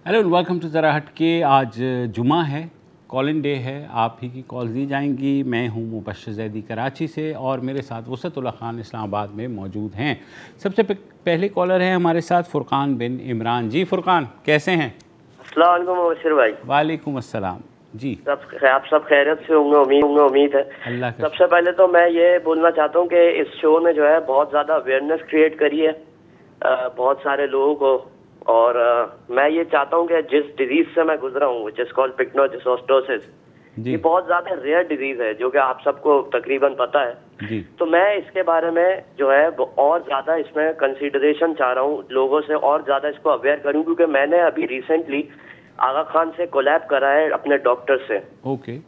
Hello welcome to ज़रा हटके। आज जुमा है, कॉल इन डे है, आप ही की कॉल दी जाएंगी। मैं हूं मुबश्शिर ज़ैदी कराची से और मेरे साथ वसतुल्लाह खान इस्लामाबाद में मौजूद हैं। सबसे पहले कॉलर हैं हमारे साथ फ़ुरक़ान बिन इमरान। जी फ़ुरक़ान, कैसे हैं? अस्सलाम वालेकुम मुबश्शिर भाई। वालेकुम अस्सलाम जी। आप सब खैरियत से होंगे, उम्मीद है। अल्लाह का। सबसे पहले तो मैं ये बोलना चाहता हूँ कि इस शो ने जो है बहुत ज़्यादा अवेयरनेस क्रिएट करी है बहुत सारे लोगों को। और मैं ये चाहता हूँ कि जिस डिजीज से मैं गुजरा हूँ विच इज कॉल्ड पिग्मेनोसाइटोसिस, ये बहुत ज्यादा रेयर डिजीज है जो कि आप सबको तकरीबन पता है जी। तो मैं इसके बारे में जो है और ज्यादा इसमें कंसीडरेशन चाह रहा हूँ, लोगों से और ज्यादा इसको अवेयर करूँ, क्योंकि मैंने अभी रिसेंटली आगा खान से कोलैब करा है अपने डॉक्टर से। ओके।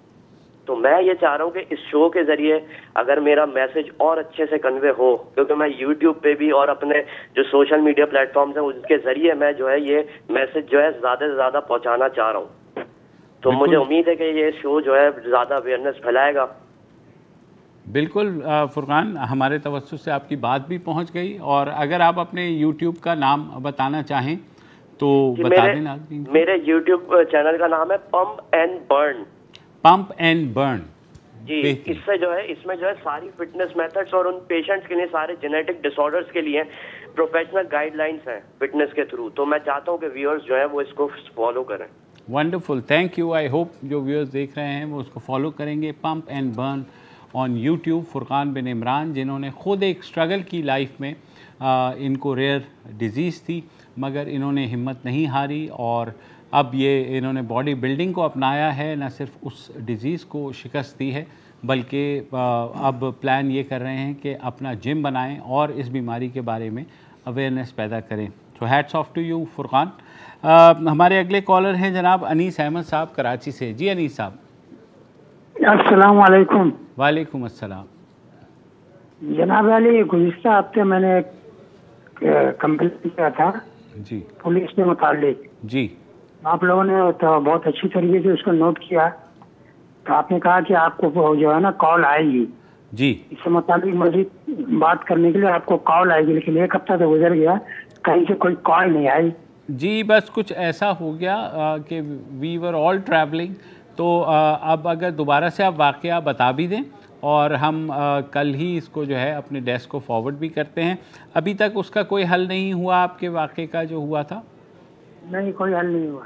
तो मैं ये चाह रहा हूँ कि इस शो के जरिए अगर मेरा मैसेज और अच्छे से कन्वे हो, क्योंकि मैं यूट्यूब पे भी और अपने जो सोशल मीडिया प्लेटफॉर्म्स हैं उनके जरिए मैं जो है ये मैसेज जो है ज्यादा से ज्यादा पहुंचाना चाह रहा हूँ। तो मुझे उम्मीद है कि ये शो जो है ज्यादा अवेयरनेस फैलाएगा। बिल्कुल फ़ुरक़ान, हमारे तवज्जुह से आपकी बात भी पहुंच गई। और अगर आप अपने यूट्यूब का नाम बताना चाहें तो बता देना। मेरे यूट्यूब चैनल का नाम है pump and burn. Pump and burn ji. इससे जो है इसमें जो है सारी फिटनेस मेथड्स और उन पेशेंट्स के लिए सारे जेनेटिक डिसऑर्डर्स के लिए प्रोफेशनल गाइडलाइंस हैं फिटनेस के थ्रू। तो मैं चाहता हूँ कि व्यूअर्स जो है वो इसको फॉलो करें। Wonderful, thank you. I hope जो व्यूअर्स देख रहे हैं वो उसको फॉलो करेंगे। Pump and burn on YouTube. Furqan bin Imran, जिन्होंने ख़ुद एक स्ट्रगल की लाइफ में, इनको रेयर डिज़ीज़ थी मगर इन्होंने हिम्मत नहीं हारी और अब ये इन्होंने बॉडी बिल्डिंग को अपनाया है। न सिर्फ उस डिज़ीज़ को शिकस्त दी है बल्कि अब प्लान ये कर रहे हैं कि अपना जिम बनाएं और इस बीमारी के बारे में अवेयरनेस पैदा करें। तो hats off to you Furqan. हमारे अगले कॉलर हैं जनाब अनीस अहमद साहब कराची से। जी अनीस साहब। अस्सलाम वालेकुम। वालेकुम अस्सलाम। जनाब अली, गुज़िश्ता हफ्ते मैंने एक कंप्लेंट किया था जी पुलिस के मुतालिक। जी। आप लोगों ने तो बहुत अच्छी तरीके से उसको नोट किया। तो आपने कहा कि आपको वो जो है ना कॉल आएगी जी, इसके मुताबिक मजीद बात करने के लिए आपको कॉल आएगी, लेकिन एक हफ्ता तो गुजर गया, कहीं से कोई कॉल नहीं आई। जी बस कुछ ऐसा हो गया कि वी वर ऑल ट्रैवलिंग। तो अब अगर दोबारा से आप वाक़या बता भी दें और हम कल ही इसको जो है अपने डेस्क को फॉरवर्ड भी करते हैं। अभी तक उसका कोई हल नहीं हुआ आपके वाक़े का जो हुआ था? नहीं, कोई हल नहीं हुआ।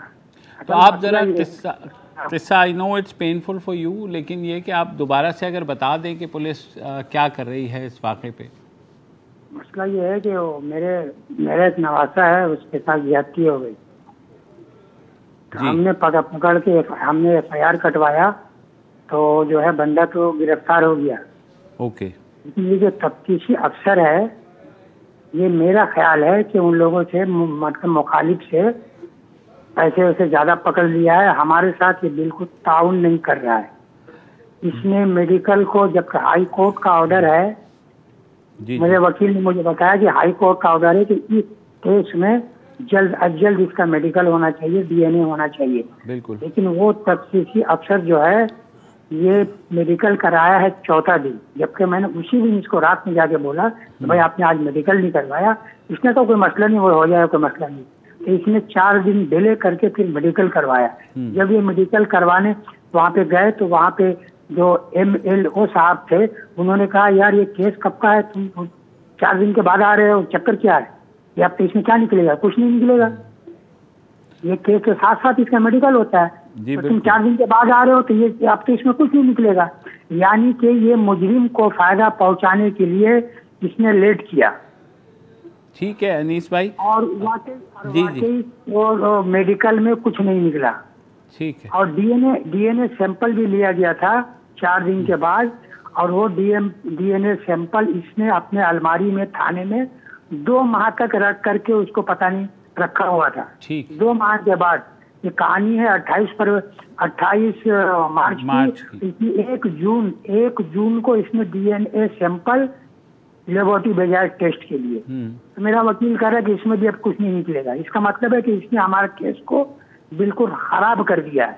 तो आप ज़रा किस्सा, I know it's painful for you, लेकिन ये कि आप दोबारा से अगर बता दें कि पुलिस क्या कर रही है इस वाक़े पे। मसला ये है कि वो मेरा एक नवासा है, उसके साथ ज्यादती हो गई। तो हमने पकड़ के हमने FIR कटवाया तो जो है बंदा तो गिरफ्तार हो गया। ओके। ये जो तफ्तीशी अफसर है, ये मेरा ख्याल है कि उन लोगों से मतलब मुखालिफ से पैसे वैसे ज्यादा पकड़ लिया है। हमारे साथ ये बिल्कुल ताउन नहीं कर रहा है। इसने मेडिकल को, जब हाई कोर्ट का ऑर्डर है, मेरे वकील ने मुझे बताया कि हाई कोर्ट का ऑर्डर है कि इस केस में जल्द अज जल्द इसका मेडिकल होना चाहिए, DNA होना चाहिए। बिल्कुल। लेकिन वो तफ्तीशी अफसर जो है ये मेडिकल कराया है चौथा दिन, जबकि मैंने उसी दिन इसको रात में जाके बोला भाई आपने आज मेडिकल नहीं करवाया। इसने तो कोई मसला नहीं, वो हो जाएगा, कोई मसला नहीं। तो इसने 4 दिन डिले करके फिर मेडिकल करवाया। जब ये मेडिकल करवाने वहाँ पे गए तो वहाँ पे जो MLO साहब थे उन्होंने कहा यार ये केस कब का है, तुम 4 दिन के बाद आ रहे हो, चक्कर क्या है? ये अब तो इसमें क्या निकलेगा? कुछ नहीं निकलेगा। ये केस के साथ साथ इसका मेडिकल होता है। तो तुम 4 दिन के बाद आ रहे हो तो ये अब तो इसमें कुछ नहीं निकलेगा। यानी कि ये मुजरिम को फायदा पहुंचाने के लिए इसने लेट किया। ठीक है अनीस भाई। और वाकई वो मेडिकल में कुछ नहीं निकला। ठीक है। और DNA सैंपल भी लिया गया था 4 दिन के बाद, और वो DNA सैंपल इसने अपने अलमारी में थाने में 2 माह तक रख करके उसको पता नहीं रखा हुआ था। ठीक। 2 माह के बाद ये कहानी है 28 मार्च की। 1 जून को इसने DNA सैंपल लेबोरेटरी भेजा है टेस्ट के लिए। तो मेरा वकील कह रहा है कि इसमें भी अब कुछ नहीं निकलेगा। इसका मतलब है कि इसने हमारे केस को बिल्कुल खराब कर दिया है।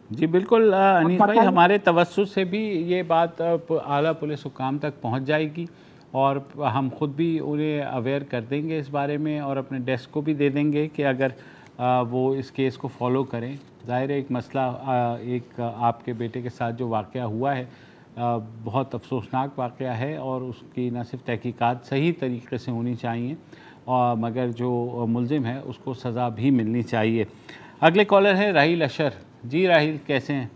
जी बिल्कुल अनीस भाई, हमारे तवज्जुह से भी ये बात आला पुलिस हुकाम तक पहुंच जाएगी और हम ख़ुद भी उन्हें अवेयर कर देंगे इस बारे में और अपने डेस्क को भी दे देंगे कि अगर वो इस केस को फॉलो करें। ज़ाहिर है एक मसला एक आपके बेटे के साथ जो वाक़या हुआ है बहुत अफसोसनाक वाक़या है और उसकी न सिर्फ तहकीकात सही तरीके से होनी चाहिए और मगर जो मुल्ज़िम है उसको सज़ा भी मिलनी चाहिए। अगले कॉलर है राहिल अशर। जी राहिल, कैसे हैं?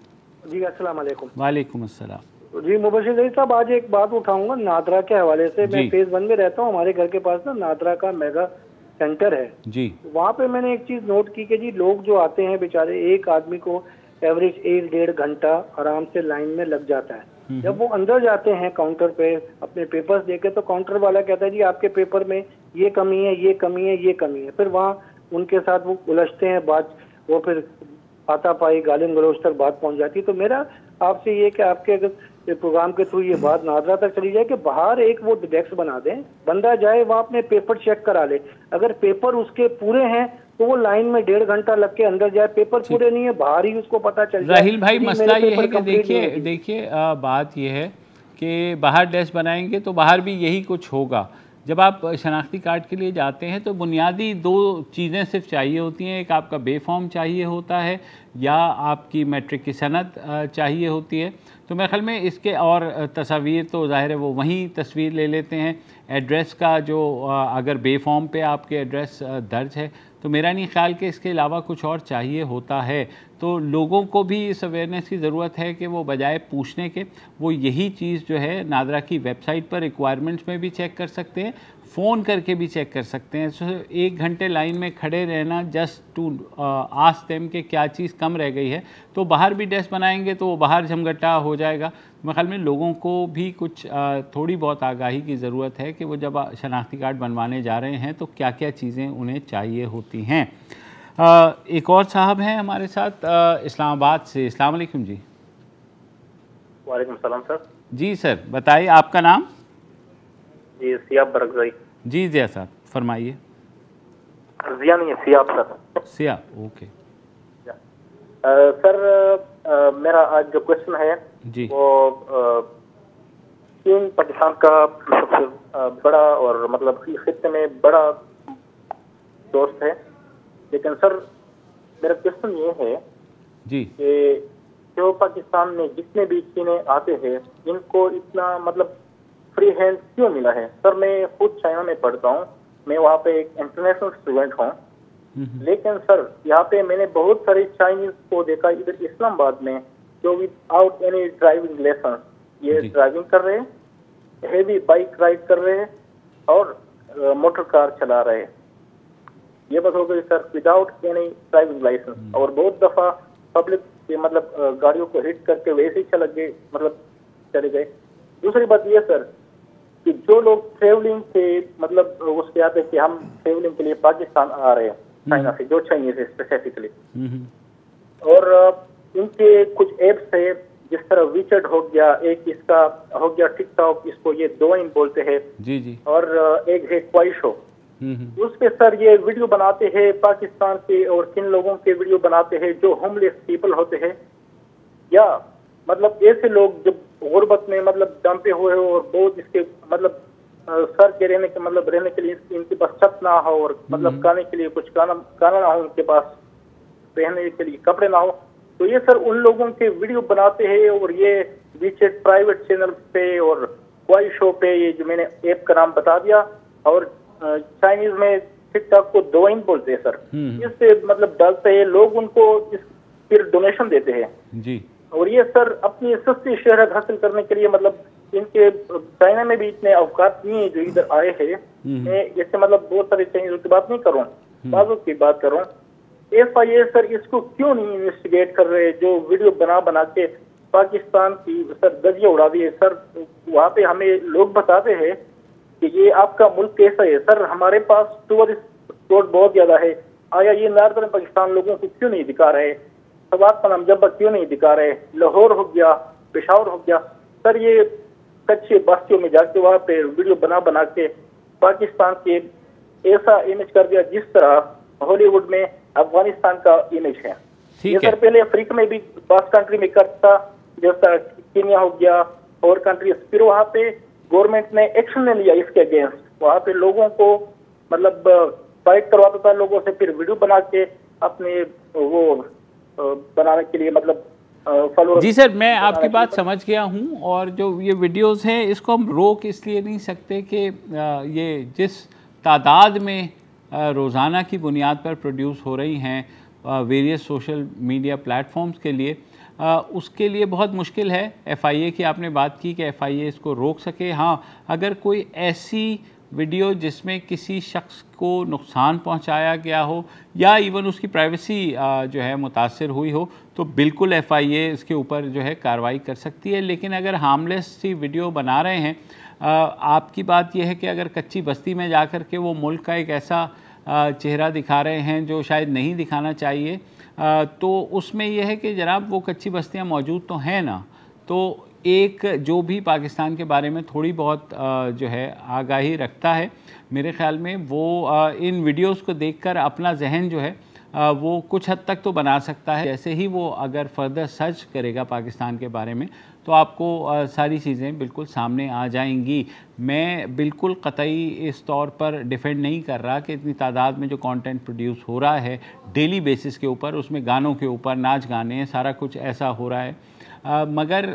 जी अस्सलाम वालेकुम। वालेकुम अस्सलाम। जी मुबशिर जई साहब, आज एक बात उठाऊंगा नादरा के हवाले से। मैं फेज 1 में रहता हूँ, हमारे घर के पास ना नादरा का मेगा सेंटर है जी। वहाँ पे मैंने एक चीज नोट की कि जी लोग जो आते हैं बेचारे, एक आदमी को एवरेज 1-1.5 घंटा आराम से लाइन में लग जाता है। जब वो अंदर जाते हैं काउंटर पे अपने पेपर्स देके, तो काउंटर वाला कहता है जी आपके पेपर में ये कमी है, ये कमी है, ये कमी है। फिर वहाँ उनके साथ वो उलझते हैं, बात वो फिर हाथापाई गालिन गलौज तक बात पहुंच जाती है। तो मेरा आपसे ये कि आपके अगर प्रोग्राम के थ्रू ये बात नादरा तक चली जाए कि बाहर एक वो डेस्क बना दें, बंदा जाए वहाँ अपने पेपर चेक करा ले, अगर पेपर उसके पूरे हैं तो वो लाइन में 1.5 घंटा लग के अंदर जाए, पेपर पूरे नहीं है बाहर ही उसको पता चल जाए। राहिल भाई, मसला ये है कि देखिए बात ये है कि बाहर डेस्क बनाएंगे तो बाहर भी यही कुछ होगा। जब आप शनाख्ती कार्ड के लिए जाते हैं तो बुनियादी 2 चीज़ें सिर्फ चाहिए होती हैं, एक आपका बे फॉर्म चाहिए होता है या आपकी मैट्रिक की सनद चाहिए होती है। तो मेरे ख्याल में इसके और तस्वीर तो ज़ाहिर है वो वहीं तस्वीर ले लेते हैं। एड्रेस का जो अगर बे फॉर्म पे आपके एड्रेस दर्ज है तो मेरा नहीं ख्याल कि इसके अलावा कुछ और चाहिए होता है। तो लोगों को भी इस अवेयरनेस की ज़रूरत है कि वो बजाय पूछने के वो यही चीज़ जो है नादरा की वेबसाइट पर रिक्वायरमेंट्स में भी चेक कर सकते हैं, फ़ोन करके भी चेक कर सकते हैं। सो 1 घंटे लाइन में खड़े रहना जस्ट टू आस्क देम कि क्या चीज़ कम रह गई है, तो बाहर भी डेस्क बनाएंगे तो वो बाहर झमघटा हो जाएगा। मेरे ख्याल में लोगों को भी कुछ थोड़ी बहुत आगाही की ज़रूरत है कि वो जब शनाख्ती कार्ड बनवाने जा रहे हैं तो क्या क्या चीज़ें उन्हें चाहिए होती हैं। एक और साहब हैं हमारे साथ इस्लामाबाद से। अस्सलाम वालेकुम जी। वालेकुम सलाम सर। जी सर, बताइए आपका नाम? जी सियाब बरगज़ई। जी जिया साहब फरमाइए। जिया नहीं है, सियाब सर। सियाब, ओके। सर मेरा आज जो क्वेश्चन है जी वो चीन पाकिस्तान का सबसे बड़ा और मतलब खित्ते में बड़ा दोस्त है, लेकिन सर मेरा क्वेश्चन ये है जी कि जो पाकिस्तान में जितने भी चीने आते हैं इनको इतना मतलब फ्री हैंड क्यों मिला है? सर मैं खुद चाइना में पढ़ता हूँ, मैं वहाँ पे एक इंटरनेशनल स्टूडेंट हूँ, लेकिन सर यहाँ पे मैंने बहुत सारे चाइनीज को देखा इधर इस्लामाबाद में जो विदाउट एनी ड्राइविंग लाइसेंस ये ड्राइविंग कर रहे हैं, हेवी बाइक राइड कर रहे हैं और मोटर कार चला रहे हैं। ये बात हो गई sir without any driving licence. और बहुत दफा पब्लिक मतलब गाड़ियों को हिट करके वैसे ही चले गए। दूसरी बात ये सर कि जो लोग ट्रेवलिंग से मतलब उसके आते कि हम ट्रेवलिंग के लिए पाकिस्तान आ रहे हैं चाइना से, जो चाइनीज है स्पेसिफिकली, और इनके कुछ एप्स है जिस तरह वीचेट हो गया, एक इसका हो गया टिकटॉक, इसको ये डोइन बोलते हैं जी जी, और एक है क्वाइशो। उस पे सर ये वीडियो बनाते हैं पाकिस्तान के, और किन लोगों के वीडियो बनाते हैं जो होमलेस पीपल होते हैं या मतलब ऐसे लोग जो गुर्बत में मतलब डंपे हुए हो और बहुत इसके मतलब सर के रहने के लिए इनके पास छत ना हो और मतलब खाने के लिए कुछ खाना ना हो, उनके पास पहनने के लिए कपड़े ना हो, तो ये सर उन लोगों के वीडियो बनाते हैं और ये वीचेट प्राइवेट चैनल पे और क्वाइशो पे, ये जो मैंने ऐप का नाम बता दिया, और चाइनीज में टिकटॉक को डोइन बोलते हैं सर, इससे मतलब डालते हैं लोग, उनको फिर डोनेशन देते हैं जी। और ये सर अपनी सस्ती शहरत हासिल करने के लिए मतलब इनके चाइना में भी इतने अवकाश नहीं है जो इधर आए हैं। मैं इससे मतलब बहुत सारे चाइनीजों की बात नहीं कर रहा हूँ, बाजों की बात कर रहा हूँ। FIA सर इसको क्यों नहीं इन्वेस्टिगेट कर रहे, जो वीडियो बना के पाकिस्तान की सर दजिया उड़ा दी है सर। वहाँ पे हमें लोग बताते हैं कि ये आपका मुल्क कैसा है सर, हमारे पास टूरिस्ट स्पॉट बहुत ज्यादा है, आया ये नॉर्दर्न पाकिस्तान लोगों को क्यों नहीं दिखा रहे, सवात का नाम जब क्यों नहीं दिखा रहे, लाहौर हो गया, पेशावर हो गया सर, ये कच्चे बस्तियों में जाके वहाँ पे वीडियो बना के पाकिस्तान के ऐसा इमेज कर दिया जिस तरह हॉलीवुड में अफगानिस्तान का इमेज है। ये सर पहले अफ्रीका में भी पास कंट्री में करता, जैसा कीनिया हो गया और कंट्रीज, फिर वहाँ पे गवर्नमेंट ने एक्शन ले लिया इसके अगेंस्ट, वहाँ पे लोगों को मतलब फाइट करवाता था लोगों से, फिर वीडियो बना के अपने वो बनाने के लिए, मतलब फॉलोअर। जी सर, मैं आपकी बात समझ गया हूँ। और जो ये वीडियोस हैं इसको हम रोक इसलिए नहीं सकते कि ये जिस तादाद में रोज़ाना की बुनियाद पर प्रोड्यूस हो रही हैं वेरियस सोशल मीडिया प्लेटफॉर्म्स के लिए, उसके लिए बहुत मुश्किल है। FIA की आपने बात की कि FIA इसको रोक सके। हाँ, अगर कोई ऐसी वीडियो जिसमें किसी शख्स को नुकसान पहुंचाया गया हो या इवन उसकी प्राइवेसी जो है मुतासर हुई हो, तो बिल्कुल FIA इसके ऊपर जो है कार्रवाई कर सकती है। लेकिन अगर हार्मलेस सी वीडियो बना रहे हैं, आपकी बात यह है कि अगर कच्ची बस्ती में जा कर के वो मुल्क का एक ऐसा चेहरा दिखा रहे हैं जो शायद नहीं दिखाना चाहिए, तो उसमें यह है कि जनाब वो कच्ची बस्तियां मौजूद तो हैं ना, तो एक जो भी पाकिस्तान के बारे में थोड़ी बहुत जो है आगाही रखता है, मेरे ख़्याल में वो इन वीडियोस को देखकर अपना जहन जो है वो कुछ हद तक तो बना सकता है। जैसे ही वो अगर फर्दर सर्च करेगा पाकिस्तान के बारे में, तो आपको सारी चीज़ें बिल्कुल सामने आ जाएंगी। मैं बिल्कुल कतई इस तौर पर डिफेंड नहीं कर रहा कि इतनी तादाद में जो कंटेंट प्रोड्यूस हो रहा है डेली बेसिस के ऊपर, उसमें गानों के ऊपर नाच गाने सारा कुछ ऐसा हो रहा है, मगर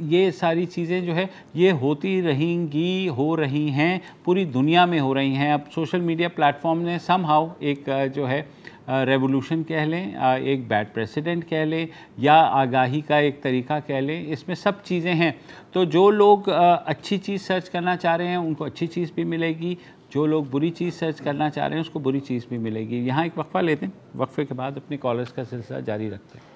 ये सारी चीज़ें जो है ये होती रहेंगी, हो रही हैं, पूरी दुनिया में हो रही हैं। अब सोशल मीडिया प्लेटफॉर्म ने समहाउ एक जो है रेवोल्यूशन कह लें, एक बैड प्रेसिडेंट कह लें, या आगाही का एक तरीका कह लें, इसमें सब चीज़ें हैं। तो जो लोग अच्छी चीज़ सर्च करना चाह रहे हैं उनको अच्छी चीज़ भी मिलेगी, जो लोग बुरी चीज़ सर्च करना चाह रहे हैं उसको बुरी चीज़ भी मिलेगी। यहाँ एक वक्फा लेते हैं, वक्फे के बाद अपने कॉलर्स का सिलसिला जारी रखते हैं।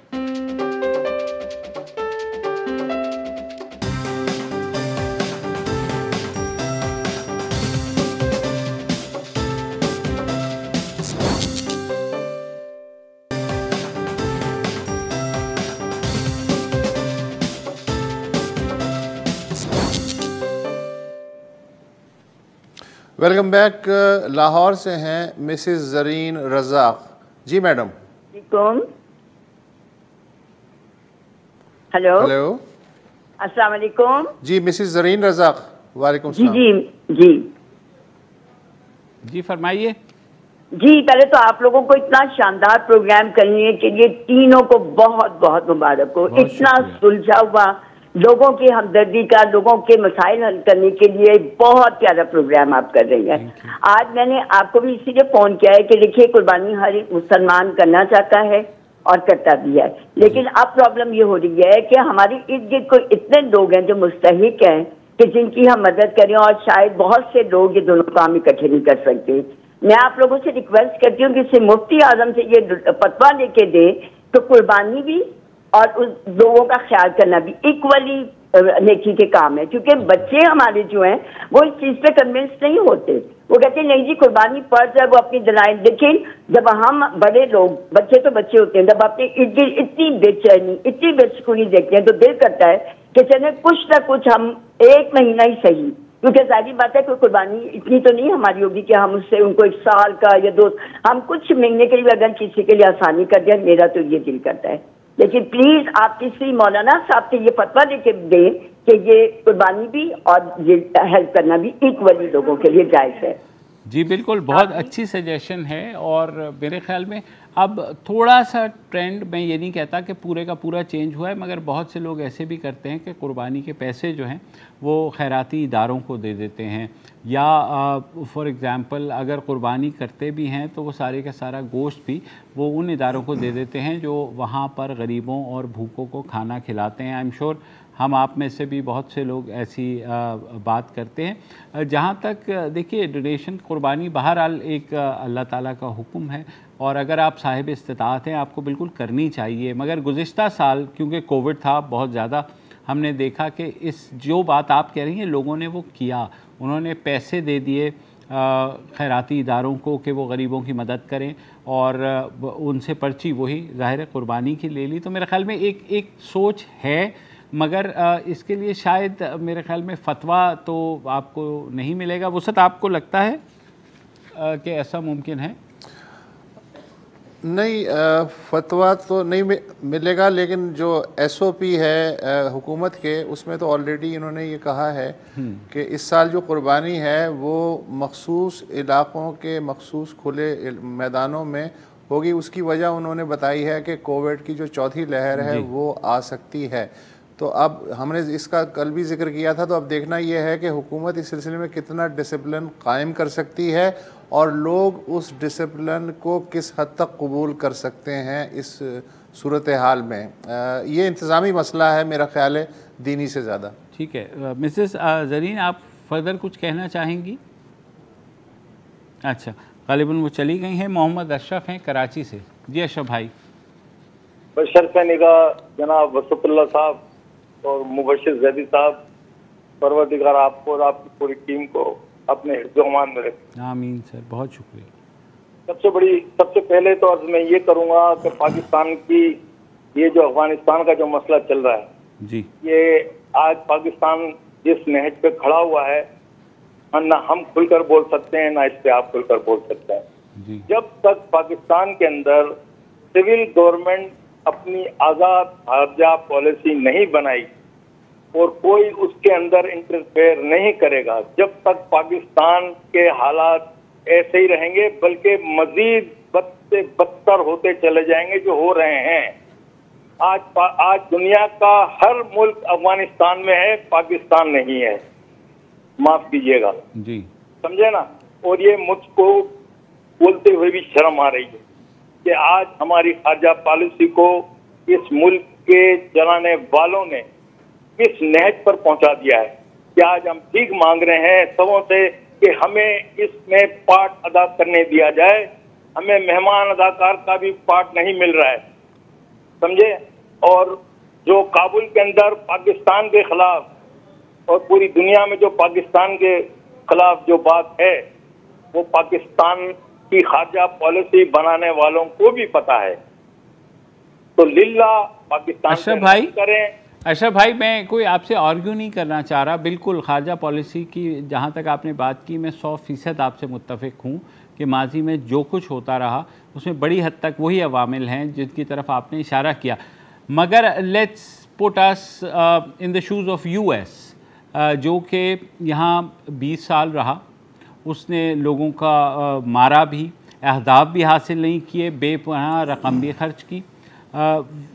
Welcome back. लाहौर से हैं मिसेस जरीन रज़ाक। जी मैडम। कौन? हेलो हेलो, अस्सलाम वालेकुम। जी मिसेस जरीन रज़ाक। वालेकुम जी सलाम। जी जी जी फरमाइए। जी, पहले तो आप लोगों को इतना शानदार प्रोग्राम करने के लिए तीनों को बहुत बहुत मुबारक हो। इतना सुलझा हुआ, लोगों की हमदर्दी का, लोगों के मसाइल हल करने के लिए बहुत प्यारा प्रोग्राम आप कर रही हैं। आज मैंने आपको भी इसीलिए फ़ोन किया है कि देखिए, कुर्बानी हर एक मुसलमान करना चाहता है और करता भी है, लेकिन अब प्रॉब्लम ये हो रही है कि हमारे इर्द गिर्द कोई इतने लोग हैं जो मुस्तहिक हैं कि जिनकी हम मदद करें, और शायद बहुत से लोग ये दोनों काम इकट्ठे नहीं कर सकते। मैं आप लोगों से रिक्वेस्ट करती हूँ कि इसे मुफ्ती आजम से ये फतवा लेके दे तो कुर्बानी भी और उस लोगों का ख्याल करना भी इक्वली नेकी के काम है। क्योंकि बच्चे हमारे जो हैं वो इस चीज़ पे कन्विंस नहीं होते, वो कहते हैं नहीं जी कुर्बानी फर्ज है, वो अपनी दलाइल। लेकिन जब हम बड़े लोग, बच्चे तो बच्चे होते हैं, जब अपनी इतनी बेचैनी, इतनी बेसुकूनी देखते हैं तो दिल करता है कि चले कुछ ना कुछ हम एक महीना ही सही, क्योंकि सारी बात है कोई कुर्बानी इतनी तो नहीं हमारी होगी कि हम उससे उनको 1 साल का या 2, हम कुछ महीने के लिए अगर किसी के लिए आसानी कर दें, मेरा तो ये दिल करता है। लेकिन प्लीज आप किसी मौलाना साहब से ये फतवा देके दें कि ये कुर्बानी भी और ये हेल्प करना भी इक्वली लोगों के लिए जायज़ है। जी बिल्कुल, बहुत अच्छी सजेशन है। और मेरे ख्याल में अब थोड़ा सा ट्रेंड, मैं ये नहीं कहता कि पूरे का पूरा चेंज हुआ है, मगर बहुत से लोग ऐसे भी करते हैं कि कुर्बानी के पैसे जो हैं वो खैराती इदारों को दे देते हैं, या फॉर एग्ज़ाम्पल अगर कुर्बानी करते भी हैं तो वो सारे का सारा गोश्त भी वो उन इदारों को दे देते हैं जो वहाँ पर गरीबों और भूखों को खाना खिलाते हैं। आई एम श्योर हम आप में से भी बहुत से लोग ऐसी बात करते हैं। जहाँ तक देखिए डोनेशन, कुर्बानी बहरहाल एक अल्लाह ताला का हुक्म है, और अगर आप साहिब इस्तिताअत हैं आपको बिल्कुल करनी चाहिए। मगर गुज़िश्ता साल क्योंकि कोविड था बहुत ज़्यादा, हमने देखा कि इस जो बात आप कह रही हैं लोगों ने वो किया, उन्होंने पैसे दे दिए खैराती इदारों को कि वो गरीबों की मदद करें, और उनसे पर्ची वही ज़ाहिर कुर्बानी की ले ली। तो मेरे ख़्याल में एक सोच है, मगर इसके लिए शायद मेरे ख्याल में फ़तवा तो आपको नहीं मिलेगा। वसत आपको लगता है कि ऐसा मुमकिन है? नहीं, फतवा तो नहीं मिलेगा, लेकिन जो SOP है हुकूमत के, उसमें तो ऑलरेडी इन्होंने ये कहा है कि इस साल जो कुर्बानी है वो मखसूस इलाक़ों के मखसूस खुले मैदानों में होगी, उसकी वजह उन्होंने बताई है कि कोविड की जो चौथी लहर है वो आ सकती है। तो अब हमने इसका कल भी जिक्र किया था, तो अब देखना ये है कि हुकूमत इस सिलसिले में कितना डिसिप्लिन कायम कर सकती है और लोग उस डिसिप्लिन को किस हद तक कबूल कर सकते हैं इस सूरत हाल में। ये इंतज़ामी मसला है मेरा ख्याल है, दीनी से ज़्यादा। ठीक है मिसेस ज़रीन, आप फर्दर कुछ कहना चाहेंगी? अच्छा, गालिबन वो चली गई हैं। मोहम्मद अशरफ हैं कराची से। जी अशरफ भाई। बशर का निगाह जनाब वसफुल्लाह साहब और मुबशिर जैदी साहब, परवरदिगार आपको और आपकी पूरी टीम को अपने हिफ्ज़-ओ-अमान में रखे। आमीन सर, बहुत शुक्रिया। सबसे पहले तो अर्ज मैं ये करूँगा कि पाकिस्तान की ये जो अफगानिस्तान का जो मसला चल रहा है जी, ये आज पाकिस्तान जिस नहज पे खड़ा हुआ है, ना हम खुलकर बोल सकते हैं ना इस पे आप खुलकर बोल सकते हैं जी। जब तक पाकिस्तान के अंदर सिविल गवर्नमेंट अपनी आज़ाद खारजा पॉलिसी नहीं बनाई और कोई उसके अंदर इंटरफेयर नहीं करेगा, जब तक पाकिस्तान के हालात ऐसे ही रहेंगे, बल्कि मजीद बद से बदतर होते चले जाएंगे जो हो रहे हैं। आज दुनिया का हर मुल्क अफगानिस्तान में है, पाकिस्तान नहीं है, माफ कीजिएगा जी, समझे ना। और ये मुझको बोलते हुए भी शर्म आ रही है कि आज हमारी खारजा पॉलिसी को इस मुल्क के चलाने वालों ने किस नहज पर पहुंचा दिया है कि आज हम भीख मांग रहे हैं सबों से कि हमें इसमें पार्ट अदा करने दिया जाए। हमें मेहमान अदाकार का भी पार्ट नहीं मिल रहा है, समझे। और जो काबुल के अंदर पाकिस्तान के खिलाफ और पूरी दुनिया में जो पाकिस्तान के खिलाफ जो बात है, वो पाकिस्तान की खारजा पॉलिसी बनाने वालों को भी पता है। तो लिल्ला पाकिस्तान अशरफ भाई करें। अशरफ भाई, मैं कोई आपसे आर्ग्यू नहीं करना चाह रहा, बिल्कुल खारजा पॉलिसी की जहाँ तक आपने बात की, मैं 100% आपसे मुत्तफ़िक हूँ कि माजी में जो कुछ होता रहा उसमें बड़ी हद तक वही अवामिल हैं जिनकी तरफ आपने इशारा किया। मगर let's put us in the shoes of US, जो कि यहाँ 20 साल रहा, उसने लोगों का मारा भी, अहदाफ भी हासिल नहीं किए, बेपनाह रकम भी खर्च की,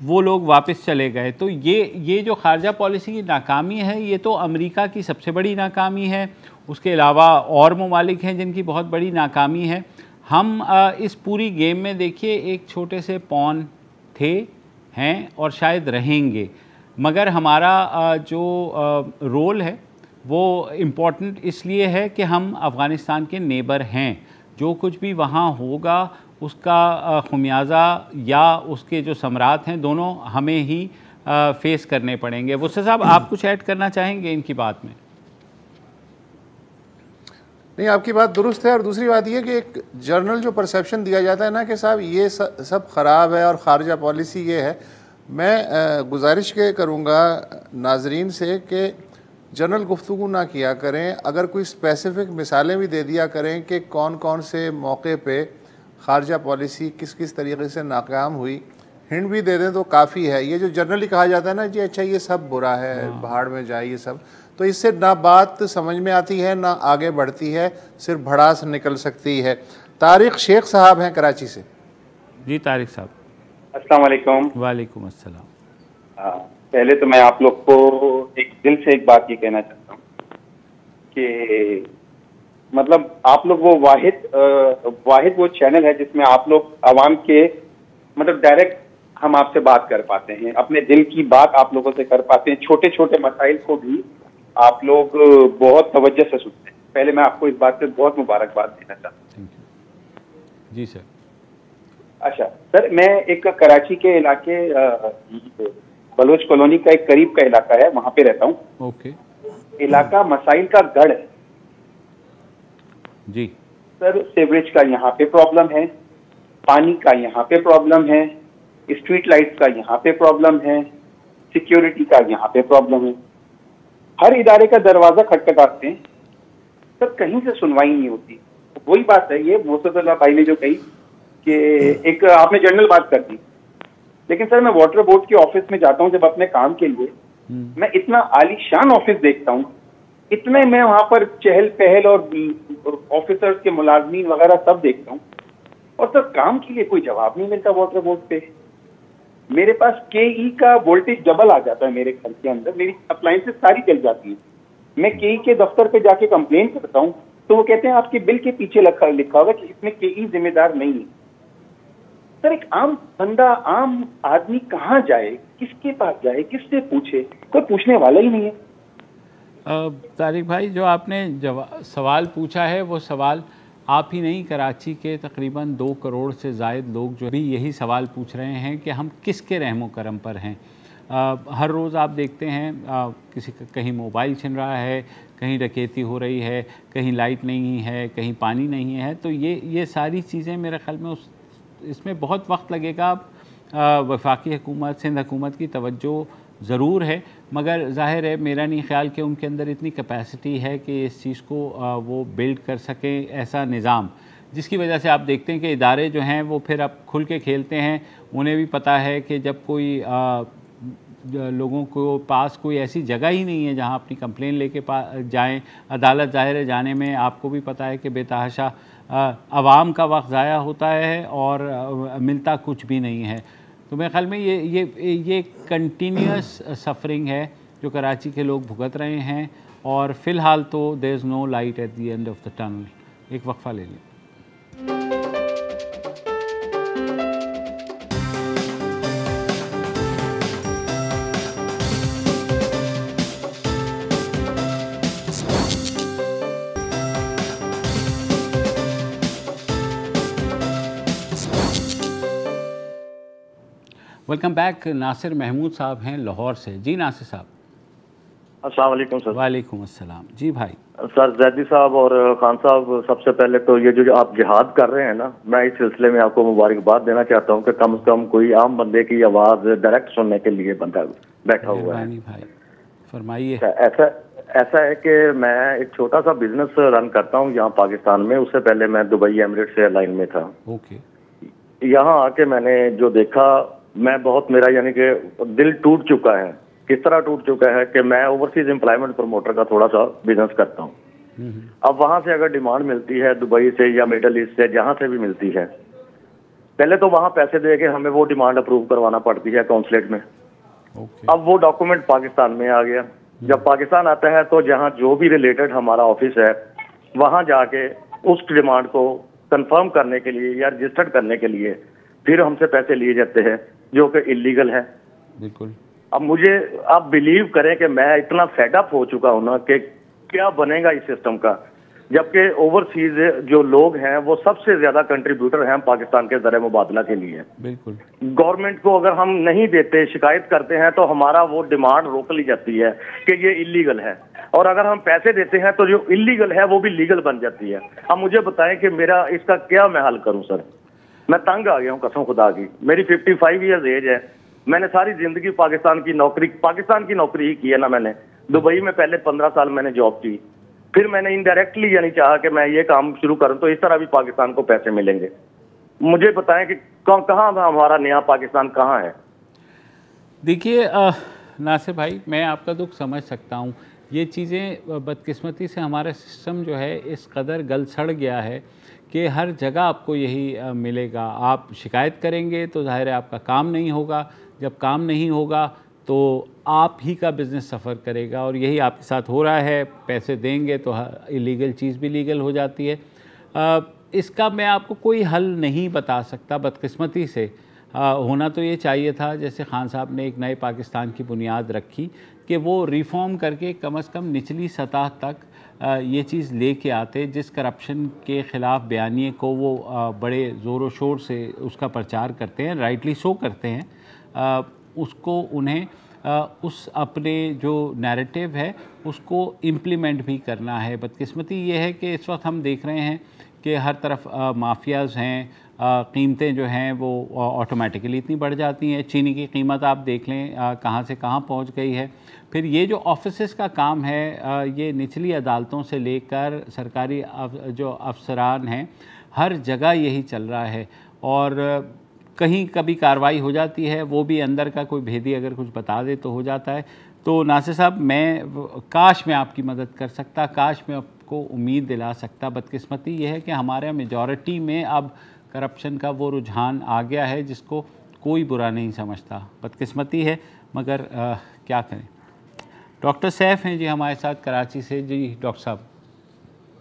वो लोग वापस चले गए। तो ये जो खारजा पॉलिसी की नाकामी है, ये तो अमेरिका की सबसे बड़ी नाकामी है। उसके अलावा और ममालिक हैं जिनकी बहुत बड़ी नाकामी है। हम इस पूरी गेम में देखिए एक छोटे से पॉन थे, हैं और शायद रहेंगे, मगर हमारा जो रोल है वो इम्पॉर्टेंट इसलिए है कि हम अफ़गानिस्तान के नेबर हैं। जो कुछ भी वहाँ होगा उसका खुमियाजा या उसके जो समरात हैं, दोनों हमें ही फेस करने पड़ेंगे। वुस्ता साहब, आप कुछ ऐड करना चाहेंगे इनकी बात में? नहीं, आपकी बात दुरुस्त है। और दूसरी बात यह कि एक जर्नल जो परसेप्शन दिया जाता है ना कि साहब ये सब ख़राब है और खारजा पॉलिसी ये है, मैं गुजारिश के करूँगा नाजरीन से कि जनरल गुफ्तगू ना किया करें। अगर कोई स्पेसिफ़िक मिसालें भी दे दिया करें कि कौन कौन से मौके पे खारजा पॉलिसी किस किस तरीके से नाकाम हुई, हिंट भी दे दें तो काफ़ी है। ये जो जनरली कहा जाता है ना जी, अच्छा ये सब बुरा है, भाड़ में जाए, ये सब, तो इससे ना बात समझ में आती है ना आगे बढ़ती है, सिर्फ भड़ास निकल सकती है। तारिक शेख साहब हैं कराची से। जी तारिक साहब, अस्सलाम वालेकुम। वालेकुम अस्सलाम। पहले तो मैं आप लोग को एक दिल से एक बात ये कहना चाहता हूँ कि मतलब आप लोग वो वाहिद वो चैनल है जिसमें आप लोग आवाम के मतलब डायरेक्ट हम आपसे बात कर पाते हैं, अपने दिल की बात आप लोगों से कर पाते हैं। छोटे छोटे मसाइल को भी आप लोग बहुत तवज्जो से सुनते हैं। पहले मैं आपको इस बात पे बहुत मुबारकबाद देना चाहता हूँ। जी सर। अच्छा सर, मैं एक कराची के इलाके बलोच कॉलोनी का एक करीब का इलाका है, वहां पे रहता हूँ। ओके। इलाका मसाइल का गढ़ है जी सर। सीवरेज का यहाँ पे प्रॉब्लम है, पानी का यहाँ पे प्रॉब्लम है, स्ट्रीट लाइट्स का यहाँ पे प्रॉब्लम है, सिक्योरिटी का यहाँ पे प्रॉब्लम है। हर इदारे का दरवाजा खटखटाते हैं सर, कहीं से सुनवाई नहीं होती। वही बात है ये मोहसिन भाई ने जो कही कि एक आपने जनरल बात कर दी, लेकिन सर मैं वाटर बोर्ड के ऑफिस में जाता हूँ जब अपने काम के लिए, मैं इतना आलीशान ऑफिस देखता हूँ, इतने मैं वहां पर चहल पहल और ऑफिसर्स के मुलाजमीन वगैरह सब देखता हूँ, और सर काम के लिए कोई जवाब नहीं मिलता वाटर बोर्ड पे। मेरे पास केई का वोल्टेज डबल आ जाता है मेरे घर के अंदर, मेरी अप्लायंसेस सारी जल जाती है। मैं केई के दफ्तर पे जाके कंप्लेन करता हूँ तो वो कहते हैं आपके बिल के पीछे लिखा होगा कि इसमें केई जिम्मेदार नहीं है। सर एक आम बंदा, आम आदमी कहाँ जाए, किसके पास जाए, किससे पूछे? कोई पूछने वाला ही नहीं है। तारिक भाई, जो आपने सवाल पूछा है वो सवाल आप ही नहीं, कराची के तकरीबन 2 करोड़ से ज़ायद लोग जो भी यही सवाल पूछ रहे हैं कि हम किसके रहमो करम पर हैं। हर रोज़ आप देखते हैं किसी का कहीं मोबाइल छिन रहा है, कहीं डकैती हो रही है, कहीं लाइट नहीं है, कहीं पानी नहीं है। तो ये सारी चीज़ें मेरे ख्याल में इसमें बहुत वक्त लगेगा। वफाकी हुकूमत, सिंध हुकूमत की तवज्जो ज़रूर है, मगर ज़ाहिर है मेरा नहीं ख्याल कि उनके अंदर इतनी कैपेसिटी है कि इस चीज़ को वो बिल्ड कर सकें, ऐसा निज़ाम, जिसकी वजह से आप देखते हैं कि इदारे जो हैं वो फिर अब खुल के खेलते हैं। उन्हें भी पता है कि जब कोई लोगों को पास कोई ऐसी जगह ही नहीं है जहां अपनी कंप्लेन लेके जाएं। अदालत ज़ाहिर है जाने में आपको भी पता है कि बेतहाशा आवाम का वक्त ज़ाया होता है और मिलता कुछ भी नहीं है। तो मेरे ख्याल में ये कंटिन्यूस सफरिंग है जो कराची के लोग भुगत रहे हैं, और फ़िलहाल तो there is no light at the end of the tunnel. एक वक्फा ले लें। Welcome back. नासिर महमूद साहब हैं लाहौर से। जी नासिर साहब। अस्सलाम वालेकुम सर। वालेकुम अस्सलाम। जी भाई। सर जैदी साहब और खान साहब, सबसे पहले तो ये जो आप जिहाद कर रहे हैं ना, मैं इस सिलसिले में आपको मुबारकबाद देना चाहता हूँ कि कम से कम कोई आम बंदे की आवाज़ डायरेक्ट सुनने के लिए बंदा बैठा हुआ है। भाई फरमाइए। ऐसा है कि मैं एक छोटा सा बिजनेस रन करता हूँ यहाँ पाकिस्तान में। उससे पहले मैं दुबई एमिरेट्स एयरलाइन में था। ओके। यहाँ आके मैंने जो देखा, मैं बहुत, मेरा यानी कि दिल टूट चुका है। किस तरह टूट चुका है कि मैं ओवरसीज एम्प्लॉयमेंट प्रमोटर का थोड़ा सा बिजनेस करता हूँ। अब वहां से अगर डिमांड मिलती है दुबई से या मिडल ईस्ट से, जहां से भी मिलती है, पहले तो वहां पैसे दे के हमें वो डिमांड अप्रूव करवाना पड़ती है कॉन्सुलेट में। अब वो डॉक्यूमेंट पाकिस्तान में आ गया। जब पाकिस्तान आता है तो जहाँ जो भी रिलेटेड हमारा ऑफिस है, वहां जाके उस डिमांड को कंफर्म करने के लिए या रजिस्टर्ड करने के लिए फिर हमसे पैसे लिए जाते हैं, जो कि इलीगल है। बिल्कुल। अब मुझे आप बिलीव करें कि मैं इतना फेडअप हो चुका हूं ना कि क्या बनेगा इस सिस्टम का, जबकि ओवरसीज जो लोग हैं वो सबसे ज्यादा कंट्रीब्यूटर हैं पाकिस्तान के ज़र मुबादला के लिए। बिल्कुल। गवर्नमेंट को अगर हम नहीं देते, शिकायत करते हैं, तो हमारा वो डिमांड रोक ली जाती है कि ये इलीगल है, और अगर हम पैसे देते हैं तो जो इलीगल है वो भी लीगल बन जाती है। अब मुझे बताएं कि मेरा इसका क्या मैं हल करूं सर। मैं तंग आ गया हूँ कसम खुदा की। मेरी 55 ईयर्स एज है। मैंने सारी जिंदगी पाकिस्तान की नौकरी ही की है ना। मैंने दुबई में पहले 15 साल मैंने जॉब की, फिर मैंने इनडायरेक्टली यानी चाहा कि मैं ये काम शुरू करूं तो इस तरह भी पाकिस्तान को पैसे मिलेंगे। मुझे बताएं कि कहाँ हमारा नया पाकिस्तान कहाँ है। देखिए नासिर भाई, मैं आपका दुख समझ सकता हूँ। ये चीज़ें बदकिस्मती से हमारा सिस्टम जो है इस कदर गल सड़ गया है कि हर जगह आपको यही मिलेगा। आप शिकायत करेंगे तो ज़ाहिर है आपका काम नहीं होगा, जब काम नहीं होगा तो आप ही का बिज़नेस सफ़र करेगा, और यही आपके साथ हो रहा है। पैसे देंगे तो इलीगल चीज़ भी लीगल हो जाती है। इसका मैं आपको कोई हल नहीं बता सकता। बदकिस्मती से होना तो ये चाहिए था, जैसे खान साहब ने एक नए पाकिस्तान की बुनियाद रखी कि वो रिफ़ॉर्म करके कम से कम निचली सतह तक ये चीज़ लेके आते, जिस करप्शन के ख़िलाफ़ बयानिए को वो बड़े ज़ोर शोर से उसका प्रचार करते हैं, राइटली सो करते हैं, उसको उन्हें उस अपने जो नैरेटिव है उसको इम्प्लीमेंट भी करना है। बदकिस्मती ये है कि इस वक्त हम देख रहे हैं कि हर तरफ माफियाज़ हैं। कीमतें जो हैं वो ऑटोमेटिकली इतनी बढ़ जाती हैं। चीनी की कीमत आप देख लें कहाँ से कहाँ पहुँच गई है। फिर ये जो ऑफिसेस का काम है, ये निचली अदालतों से लेकर सरकारी जो अफसरान हैं, हर जगह यही चल रहा है। और कहीं कभी कार्रवाई हो जाती है, वो भी अंदर का कोई भेदी अगर कुछ बता दे तो हो जाता है। तो नासिर साहब, काश मैं आपकी मदद कर सकता, काश मैं आपको उम्मीद दिला सकता। बदकिस्मती ये है कि हमारे मेजॉरिटी में अब करप्शन का वो रुझान आ गया है जिसको कोई बुरा नहीं समझता। बदकिस्मती है मगर क्या करें। डॉक्टर सैफ हैं जी हमारे साथ कराची से। जी डॉक्टर साहब।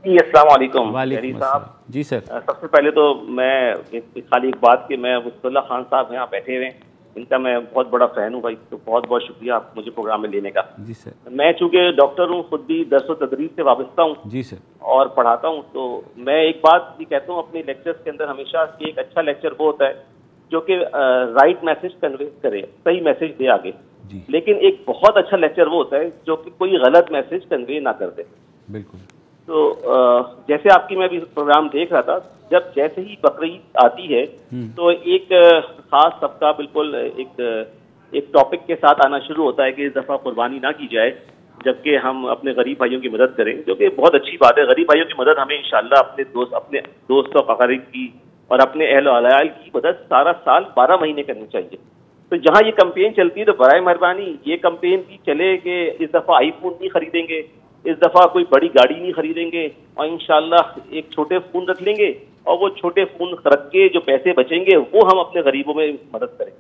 जी अस्सलाम वालेकुम। वालेकुम अस्सलाम। जी सर। सबसे पहले तो मैं खाली एक बात कि मैं मुस्तफा खान साहब यहाँ बैठे हुए हैं, इनका मैं बहुत बड़ा फ़ैन हूँ भाई, तो बहुत बहुत शुक्रिया आप मुझे प्रोग्राम में लेने का। जी सर। मैं चूँकि डॉक्टर हूँ, खुद भी दर्स व तदरीस से वाबस्ता हूँ। जी सर। और पढ़ाता हूँ, तो मैं एक बात भी कहता हूँ अपने लेक्चर्स के अंदर हमेशा कि एक अच्छा लेक्चर वो होता है जो कि राइट मैसेज कन्वे करे, सही मैसेज दे आगे। लेकिन एक बहुत अच्छा लेक्चर वो होता है जो कि कोई गलत मैसेज कन्वे ना कर दे। बिल्कुल। तो जैसे आपकी मैं भी प्रोग्राम देख रहा था, जब जैसे ही बकरीद आती है तो एक खास सबका बिल्कुल एक टॉपिक के साथ आना शुरू होता है कि इस दफ़ा कुर्बानी ना की जाए, जबकि हम अपने गरीब भाइयों की मदद करें, जो कि बहुत अच्छी बात है। गरीब भाइयों की मदद हमें इंशाल्लाह अपने दोस्तों अकारीब की और अपने अहल वलायाल की मदद सारा साल 12 महीने करनी चाहिए। तो जहाँ ये कैंपेन चलती है तो बराए मेहरबानी ये कैंपेन भी चले कि इस दफ़ा आईफोन नहीं खरीदेंगे, इस दफ़ा कोई बड़ी गाड़ी नहीं खरीदेंगे और इंशाल्लाह एक छोटे फ़ोन रख लेंगे और वो छोटे फ़ोन रख के जो पैसे बचेंगे वो हम अपने गरीबों में मदद करें।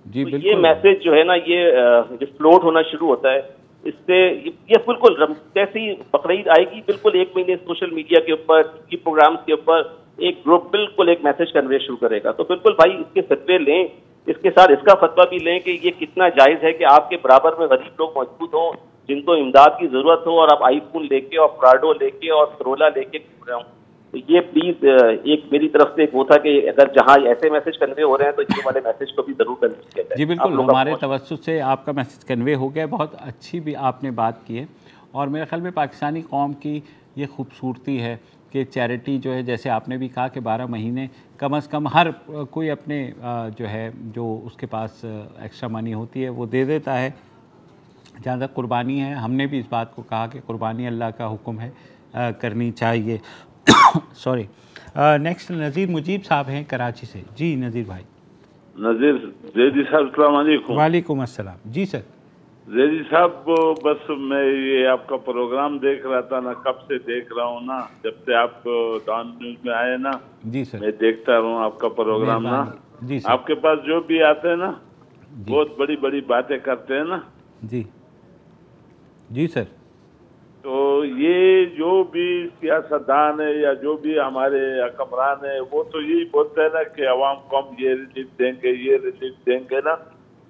जी तो ये मैसेज जो है ना, ये जो फ्लोट होना शुरू होता है, इससे ये बिल्कुल जैसे ही बकरीद आएगी बिल्कुल 1 महीने सोशल मीडिया के ऊपर, टीवी प्रोग्राम्स के ऊपर एक ग्रुप बिल्कुल एक मैसेज कन्वे शुरू करेगा। तो बिल्कुल भाई इसके फतवे लें, इसके साथ इसका फतवा भी लें कि ये कितना जायज़ है कि आपके बराबर में गरीब लोग मौजूद हों जिनको इमदाद की ज़रूरत हो और आप आईफोन लेके और प्राडो लेके और करोला लेके घूम रहे हो। तो ये प्लीज़ एक मेरी तरफ से एक वो था कि अगर जहाँ ऐसे मैसेज कन्वे हो रहे हैं तो ये वाले मैसेज को भी ज़रूर कन्वे किया जाए। जी बिल्कुल, हमारे तवज्जुह से आपका मैसेज कन्वे हो गया। बहुत अच्छी भी आपने बात की है और मेरे ख्याल में पाकिस्तानी कौम की ये खूबसूरती है कि चैरिटी जो है, जैसे आपने भी कहा कि 12 महीने कम से कम हर कोई अपने जो है जो उसके पास एक्स्ट्रा मनी होती है वो दे देता है। जहाँ तक कुर्बानी है, हमने भी इस बात को कहा कि कुर्बानी अल्लाह का हुक्म है, करनी चाहिए। सॉरी। नेक्स्ट नज़ीर मुजीब साहब हैं कराची से। जी नज़ीर भाई। नज़ीर जैदी साहब अस्सलाम वालेकुम। वालेकुम अस्सलाम। जी सर। जैदी साहब बस मैं ये आपका प्रोग्राम देख रहा था ना, कब से देख रहा हूँ ना, जब से आप डॉन न्यूज़ में आए ना। जी सर। मैं देखता रहा हूँ आपका प्रोग्राम ना। जी सर। आपके पास जो भी आते हैं ना बहुत बड़ी बड़ी बातें करते हैं ना। जी जी सर। तो ये जो भी सियासतदान है या जो भी हमारे हुक्मरान है वो तो यही बोलते हैं ना कि अवाम को हम ये रिलीफ देंगे, ये रिलीफ देंगे ना।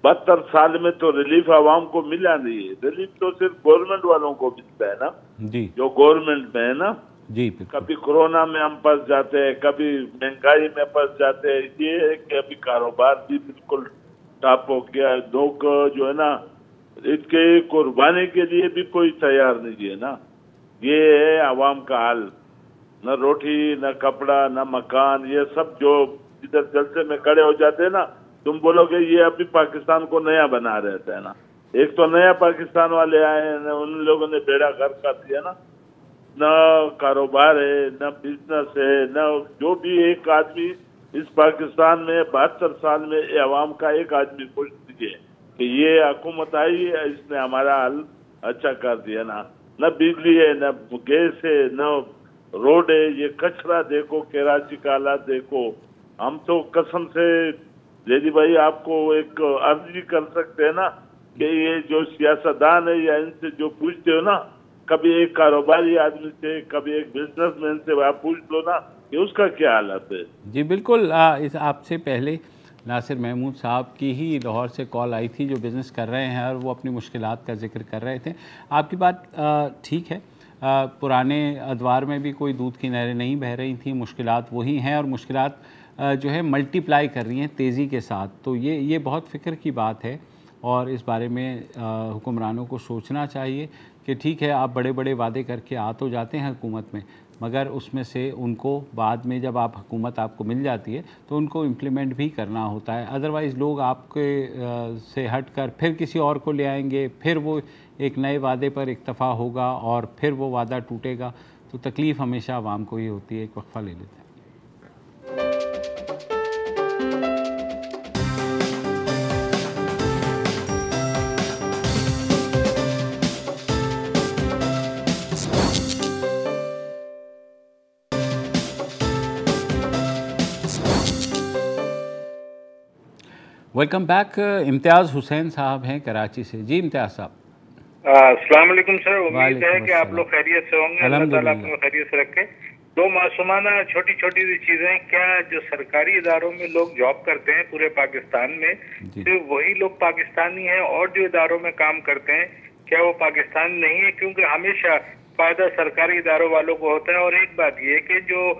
72 साल में तो रिलीफ आवाम को मिला नहीं है। रिलीफ तो सिर्फ गवर्नमेंट वालों को मिलता है ना, जी जो गवर्नमेंट में है ना। जी कभी कोरोना में हम फंस जाते हैं, कभी महंगाई में फंस जाते हैं। ये है कि अभी कारोबार भी बिल्कुल टॉप हो गया। लोग जो है ना इसके कुर्बानी के लिए भी कोई तैयार नहीं है ना। ये है आवाम का हाल, न रोटी न कपड़ा न मकान, ये सब जो इधर जलसे में खड़े हो जाते हैं ना, तुम बोलोगे ये अभी पाकिस्तान को नया बना रहता है ना। एक तो नया पाकिस्तान वाले आए हैं, उन लोगों ने बेड़ा गर्क कर दिया ना। न कारोबार है, न बिजनेस है, न जो भी एक आदमी इस पाकिस्तान में 72 साल में आवाम का एक आदमी खुश नहीं है कि ये हुकूमत आई है, इसने हमारा हाल अच्छा कर दिया ना। न बिजली है, न गैस है, न रोड है। ये कचरा देखो, कराची का हालात देखो। हम तो कसम से जैदी भाई आपको एक अर्जी कर सकते हैं ना कि ये जो सियासतदान है या इनसे जो पूछते हो ना, कभी एक कारोबारी आदमी से, कभी एक बिजनेसमैन से आप पूछ लो ना कि उसका क्या हालत है। जी बिल्कुल। इस आपसे पहले नासिर महमूद साहब की ही लाहौर से कॉल आई थी जो बिज़नेस कर रहे हैं और वो अपनी मुश्किलात का जिक्र कर रहे थे। आपकी बात ठीक है। पुराने अदवार में भी कोई दूध की नहरें नहीं बह रही थी, मुश्किलात वही हैं और मुश्किलात जो है मल्टीप्लाई कर रही हैं तेज़ी के साथ। तो ये बहुत फ़िक्र की बात है और इस बारे में हुक्मरानों को सोचना चाहिए कि ठीक है आप बड़े बड़े वादे करके आ तो जाते हैं हुकूमत में, मगर उसमें से उनको बाद में जब आप हुकूमत आपको मिल जाती है तो उनको इम्प्लीमेंट भी करना होता है। अदरवाइज़ लोग आपके से हट कर फिर किसी और को ले आएंगे, फिर वो एक नए वादे पर इक्तफ़ा होगा और फिर वो वादा टूटेगा। तो तकलीफ़ हमेशा आवाम को ही होती है। एक वक्फ़ा ले लेते हैं। Welcome back. इम्तियाज़ हुसैन साहब हैं कराची से। जी इम्तियाज़ साहब। अस्सलाम वालेकुम सर, उम्मीद है कि आप लोग खैरियत से होंगे, अल्लाह ताला आपको खैरियत से रखे। दो मासूमाना छोटी छोटी सी चीजें, क्या जो सरकारी इदारों में लोग जॉब करते हैं पूरे पाकिस्तान में, सिर्फ वही लोग पाकिस्तानी हैं और जो इदारों में काम करते हैं क्या वो पाकिस्तानी नहीं है? क्योंकि हमेशा फायदा सरकारी इदारों वालों को होता है। और एक बात ये कि जो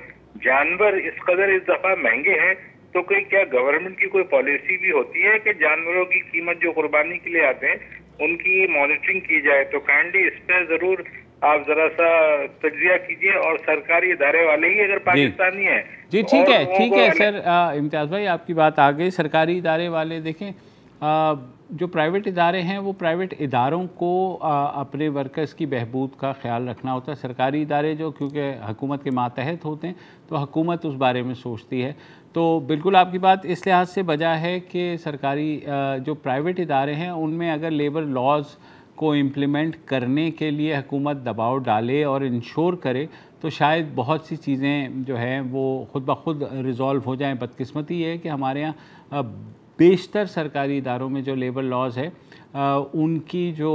जानवर इस कदर इस दफा महंगे हैं, तो कोई क्या गवर्नमेंट की कोई पॉलिसी भी होती है कि जानवरों की कीमत जो कुर्बानी के लिए आते हैं उनकी मॉनिटरिंग की जाए? तो काइंडली इस पर जरूर आप जरा सा तज्जिया कीजिए। और सरकारी इदारे वाले ही अगर पाकिस्तानी हैं जी ठीक है सर। इम्तियाज़ भाई आपकी बात आ गई। सरकारी इदारे वाले देखें, जो प्राइवेट इदारे हैं वो प्राइवेट इदारों को अपने वर्कर्स की बहबूद का ख्याल रखना होता है। सरकारी इदारे जो क्योंकि हुकूमत के मातहत होते हैं तो हुकूमत उस बारे में सोचती है। तो बिल्कुल आपकी बात इस लिहाज से बजा है कि सरकारी जो प्राइवेट इदारे हैं उनमें अगर लेबर लॉज को इम्प्लीमेंट करने के लिए हुकूमत दबाव डाले और इंश्योर करे तो शायद बहुत सी चीज़ें जो हैं वो खुद ब खुद रिज़ॉल्व हो जाएं। बदकिस्मती है कि हमारे यहाँ बेशतर सरकारी इदारों में जो लेबर लॉज है उनकी जो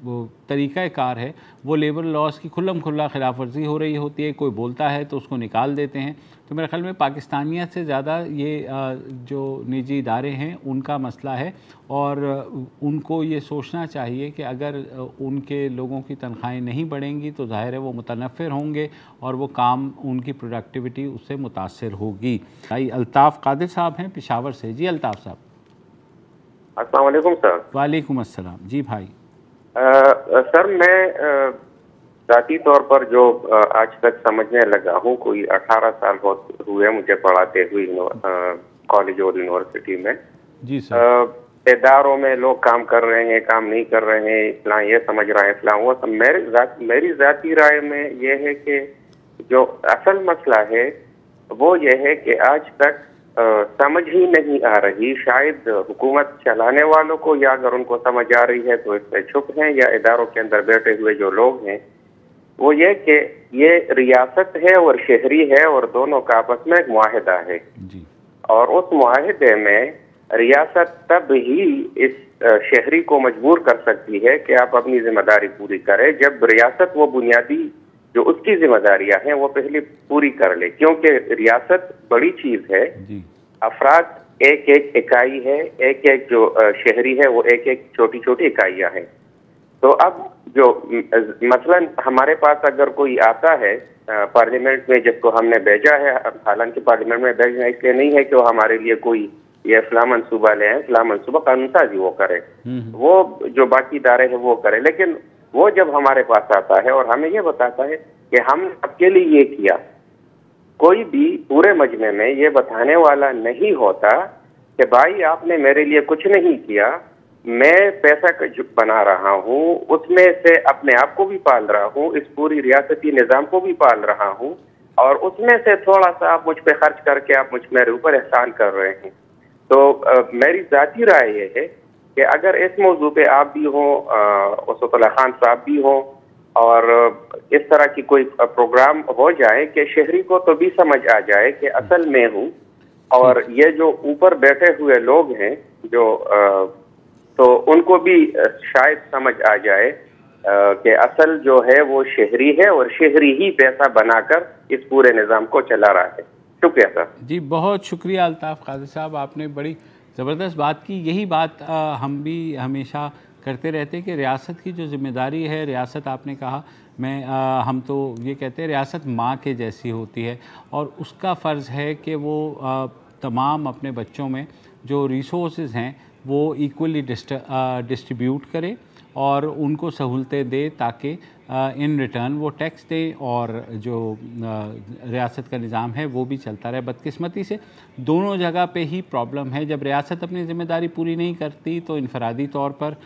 वो तरीक़ाकार है वो लेबर लॉज की खुल्लम खुल्ला खिलाफ वर्जी हो रही होती है। कोई बोलता है तो उसको निकाल देते हैं। तो मेरे ख्याल में पाकिस्तानियत से ज़्यादा ये जो निजी इदारे हैं उनका मसला है और उनको ये सोचना चाहिए कि अगर उनके लोगों की तनख्वाहें नहीं बढ़ेंगी तो ज़ाहिर है वो मुतनफ़िर होंगे और वो काम उनकी प्रोडक्टिविटी उससे मुतासर होगी। भाई अल्ताफ़ कादिर साहब हैं पेशावर से। जी अल्ताफ़ साहब। अस्सलाम वालेकुम सर। वालेकुम अस्सलाम। जी भाई। सर मैं ज़ाती तौर पर जो आज तक समझने लगा हूँ, कोई 18 साल हुए मुझे पढ़ाते हुए कॉलेज और यूनिवर्सिटी में। जी सर। इदारों में लोग काम कर रहे हैं, काम नहीं कर रहे हैं, इतना ये समझ रहे हैं, इतना वो सब। मेरी ज़ाती राय में ये है कि जो असल मसला है वो ये है कि आज तक समझ ही नहीं आ रही, शायद हुकूमत चलाने वालों को, या अगर उनको समझ आ रही है तो इससे चुप हैं, या इदारों के अंदर बैठे हुए जो लोग हैं वो ये कि ये रियासत है और शहरी है और दोनों का आपस में एक मुआहिदा है जी। और उस मुआहिदे में रियासत तब ही इस शहरी को मजबूर कर सकती है कि आप अपनी जिम्मेदारी पूरी करें जब रियासत वो बुनियादी जो उसकी जिम्मेदारियां हैं वो पहले पूरी कर ले। क्योंकि रियासत बड़ी चीज है, अफराद एक एक इकाई है, एक एक जो शहरी है वो एक एक छोटी छोटी इकाइयां हैं। तो अब जो मसलन हमारे पास अगर कोई आता है पार्लियामेंट में, जिसको हमने भेजा है, हालांकि पार्लियामेंट में भेजना इसलिए नहीं है कि वो हमारे लिए कोई ये फला मनसूबा ले आए, फला मनसूबा कानून साजी वो करे, वो जो बाकी इदारे हैं वो करे, लेकिन वो जब हमारे पास आता है और हमें ये बताता है कि हमने आपके लिए ये किया, कोई भी पूरे मजमे में ये बताने वाला नहीं होता कि भाई आपने मेरे लिए कुछ नहीं किया, मैं पैसा बना रहा हूँ, उसमें से अपने आप को भी पाल रहा हूँ, इस पूरी रियासती निज़ाम को भी पाल रहा हूँ, और उसमें से थोड़ा सा आप मुझ पे खर्च करके आप मेरे ऊपर एहसान कर रहे हैं। तो मेरी ज़ाती राय ये है कि अगर इस मौजू पे आप भी हों, उसवतुल्लाह खान साहब भी हों, और इस तरह की कोई प्रोग्राम हो जाए कि शहरी को तो भी समझ आ जाए कि असल में हूँ, और ये जो ऊपर बैठे हुए लोग हैं जो तो उनको भी शायद समझ आ जाए कि असल जो है वो शहरी है और शहरी ही पैसा बनाकर इस पूरे निज़ाम को चला रहा है। शुक्रिया सर। जी बहुत शुक्रिया अल्ताफ़ कादिर साहब, आपने बड़ी ज़बरदस्त बात की। यही बात हम भी हमेशा करते रहते हैं कि रियासत की जो ज़िम्मेदारी है, रियासत आपने कहा, हम तो ये कहते हैं रियासत माँ के जैसी होती है और उसका फ़र्ज़ है कि वो तमाम अपने बच्चों में जो रिसोर्सेज हैं वो इक्वली डिस्ट्रीब्यूट करे और उनको सहूलतें दे ताकि इन रिटर्न वो टैक्स दे और जो रियासत का निज़ाम है वो भी चलता रहे। बदकिस्मती से दोनों जगह पे ही प्रॉब्लम है। जब रियासत अपनी ज़िम्मेदारी पूरी नहीं करती तो इनफरादी तौर पर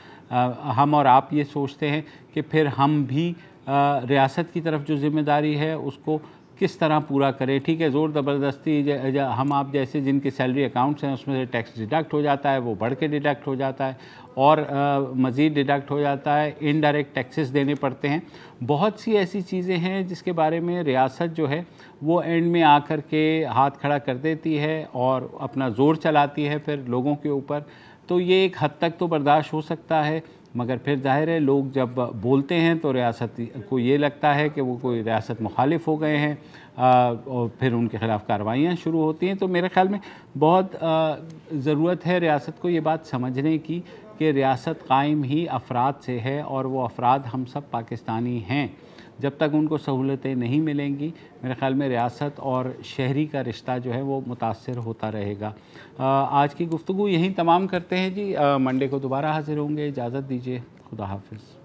हम और आप ये सोचते हैं कि फिर हम भी रियासत की तरफ जो ज़िम्मेदारी है उसको किस तरह पूरा करें। ठीक है, ज़ोर ज़बरदस्ती हम आप जैसे जिनके सैलरी अकाउंट्स हैं उसमें से टैक्स डिडक्ट हो जाता है, वो बढ़ के डिडक्ट हो जाता है और मज़ीद डिडक्ट हो जाता है, इनडायरेक्ट टैक्सेस देने पड़ते हैं। बहुत सी ऐसी चीज़ें हैं जिसके बारे में रियासत जो है वो एंड में आकर के हाथ खड़ा कर देती है और अपना ज़ोर चलाती है फिर लोगों के ऊपर। तो ये एक हद तक तो बर्दाश्त हो सकता है, मगर फिर जाहिर है लोग जब बोलते हैं तो रियासत को ये लगता है कि वो कोई रियासत मुखालिफ हो गए हैं और फिर उनके ख़िलाफ़ कार्रवाइयाँ शुरू होती हैं। तो मेरे ख़्याल में बहुत ज़रूरत है रियासत को ये बात समझने की कि रियासत कायम ही अफराद से है और वो अफराद हम सब पाकिस्तानी हैं। जब तक उनको सहूलतें नहीं मिलेंगी मेरे ख़्याल में रियासत और शहरी का रिश्ता जो है वो मुतासर होता रहेगा। आज की गुफ्तगू यहीं तमाम करते हैं जी। मंडे को दोबारा हाज़िर होंगे। इजाज़त दीजिए। खुदा हाफ़िज़।